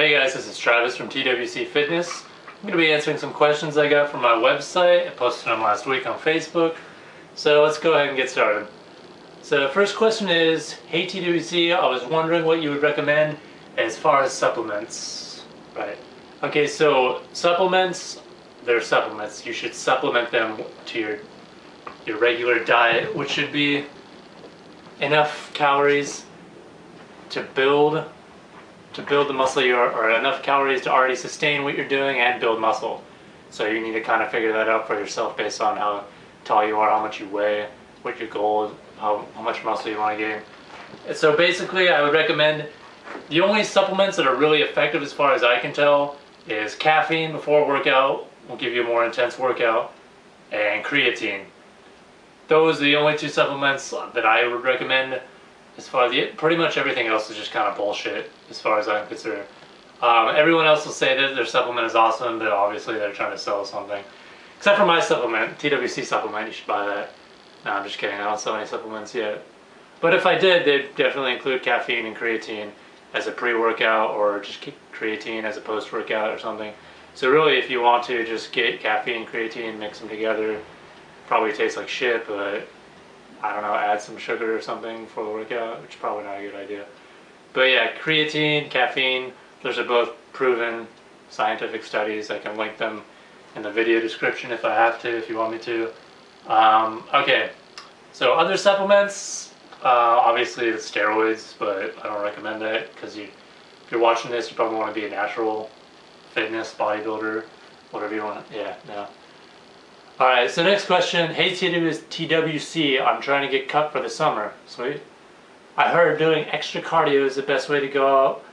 Hey guys, this is Travis from TWC Fitness. I'm going to be answering some questions I got from my website. I posted them last week on Facebook. So let's go ahead and get started. So the first question is, hey TWC, I was wondering what you would recommend as far as supplements. Right. Okay, so supplements, they're supplements. You should supplement them to your regular diet, which should be enough calories to build the muscle or enough calories to already sustain what you're doing and build muscle. So you need to kind of figure that out for yourself based on how tall you are, how much you weigh, what your goal is, how much muscle you want to gain. And so basically I would recommend the only supplements that are really effective as far as I can tell is caffeine before a workout, will give you a more intense workout, and creatine. Those are the only two supplements that I would recommend. As far as pretty much everything else is just kind of bullshit as far as I'm concerned. Everyone else will say that their supplement is awesome, but obviously they're trying to sell something. Except for my supplement, TWC supplement, you should buy that. No, I'm just kidding, I don't sell any supplements yet. But if I did, they'd definitely include caffeine and creatine as a pre-workout, or just creatine as a post-workout or something. So really, if you want to just get caffeine and creatine, mix them together, probably tastes like shit, but I don't know, add some sugar or something for the workout, which is probably not a good idea. But yeah, creatine, caffeine, those are both proven scientific studies. I can link them in the video description if I have to, if you want me to. Okay, so other supplements, obviously it's steroids, but I don't recommend that because if you're watching this, you probably want to be a natural fitness bodybuilder, whatever you want. Yeah, no. Alright, so next question. Hey TWC, I'm trying to get cut for the summer. Sweet. I heard doing extra cardio is the best way to go out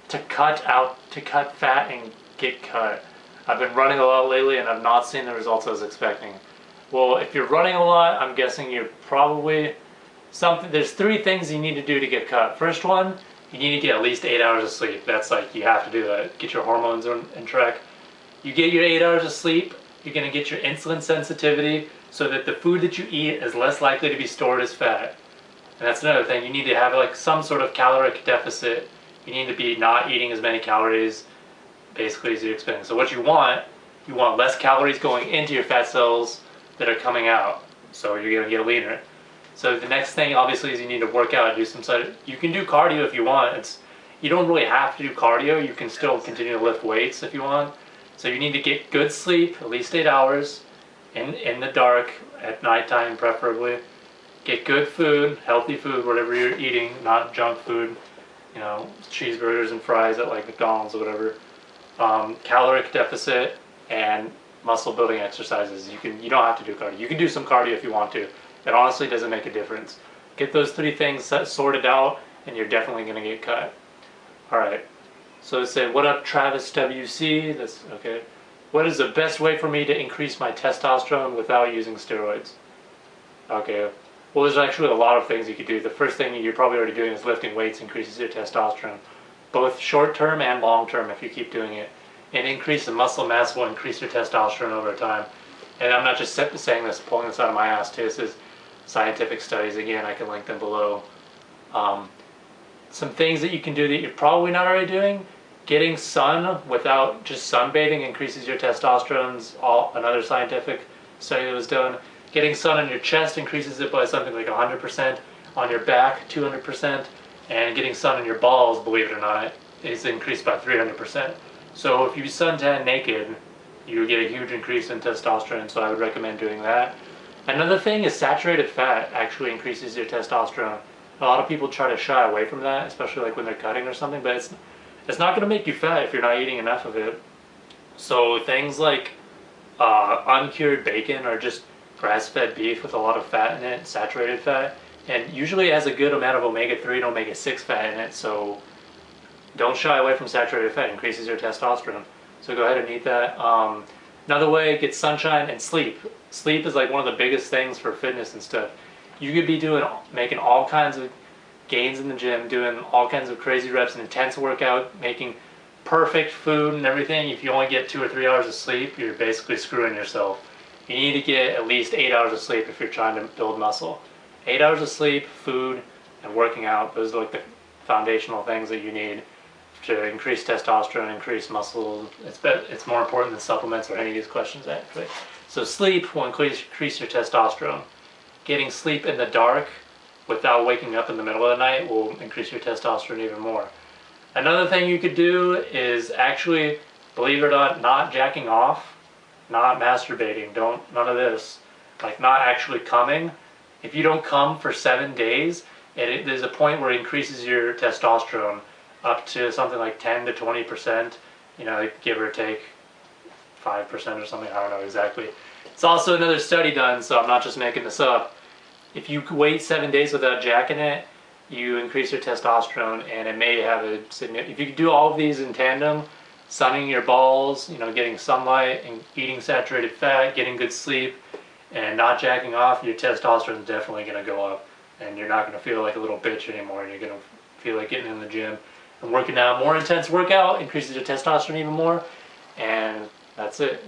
to cut fat and get cut. I've been running a lot lately and I've not seen the results I was expecting. Well, if you're running a lot, I'm guessing you're probably there's 3 things you need to do to get cut. First one, you need to get at least 8 hours of sleep. That's like, you have to do that. Get your hormones in track. You get your 8 hours of sleep, you're going to get your insulin sensitivity so that the food that you eat is less likely to be stored as fat. And that's another thing, you need to have like some sort of caloric deficit. You need to be not eating as many calories basically as you're expecting. So what you want less calories going into your fat cells that are coming out. So you're going to get leaner. So the next thing obviously is you need to work out, do some sort of, you can do cardio if you want. You don't really have to do cardio, you can still continue to lift weights if you want. So you need to get good sleep, at least 8 hours, in the dark, at nighttime preferably. Get good food, healthy food, whatever you're eating, not junk food, you know, cheeseburgers and fries at like McDonald's or whatever. Caloric deficit and muscle building exercises. You don't have to do cardio. You can do some cardio if you want to. It honestly doesn't make a difference. Get those 3 things sorted out and you're definitely going to get cut. Alright. So it said, what up Travis WC? That's okay. What is the best way for me to increase my testosterone without using steroids? Okay. Well, there's actually a lot of things you could do. The first thing you're probably already doing is lifting weights increases your testosterone. Both short term and long term if you keep doing it. And increase the muscle mass will increase your testosterone over time. And I'm not just saying this, pulling this out of my ass too. This is scientific studies. Again, I can link them below. Some things that you can do that you're probably not already doing. Getting sun without just sunbathing increases your testosterone. Another scientific study that was done. Getting sun on your chest increases it by something like 100%. On your back, 200%. And getting sun on your balls, believe it or not, is increased by 300%. So if you suntan naked, you get a huge increase in testosterone, so I would recommend doing that. Another thing is saturated fat actually increases your testosterone. A lot of people try to shy away from that, especially like when they're cutting or something, but it's not going to make you fat if you're not eating enough of it. So things like uncured bacon or just grass-fed beef with a lot of fat in it, saturated fat, and usually has a good amount of omega-3 and omega-6 fat in it, so don't shy away from saturated fat. It increases your testosterone. So go ahead and eat that. Another way, get sunshine and sleep. Sleep is like one of the biggest things for fitness and stuff. You could be making all kinds of gains in the gym, doing all kinds of crazy reps, an intense workout, making perfect food and everything. If you only get 2 or 3 hours of sleep, you're basically screwing yourself. You need to get at least 8 hours of sleep if you're trying to build muscle. 8 hours of sleep, food, and working out, those are like the foundational things that you need to increase testosterone, increase muscle. It's more important than supplements or any of these questions actually. So sleep will increase your testosterone. Getting sleep in the dark without waking up in the middle of the night will increase your testosterone even more. Another thing you could do is actually, believe it or not jacking off, not masturbating, none of this, like not actually coming. If you don't come for 7 days, there's a point where it increases your testosterone up to something like 10 to 20%, you know, give or take 5% or something, I don't know exactly. It's also another study done, so I'm not just making this up. If you wait 7 days without jacking it, you increase your testosterone, and it may have a significant, if you do all of these in tandem, sunning your balls, you know, getting sunlight and eating saturated fat, getting good sleep, and not jacking off, your testosterone is definitely going to go up, and you're not going to feel like a little bitch anymore, and you're going to feel like getting in the gym and working out. More intense workout increases your testosterone even more, and that's it.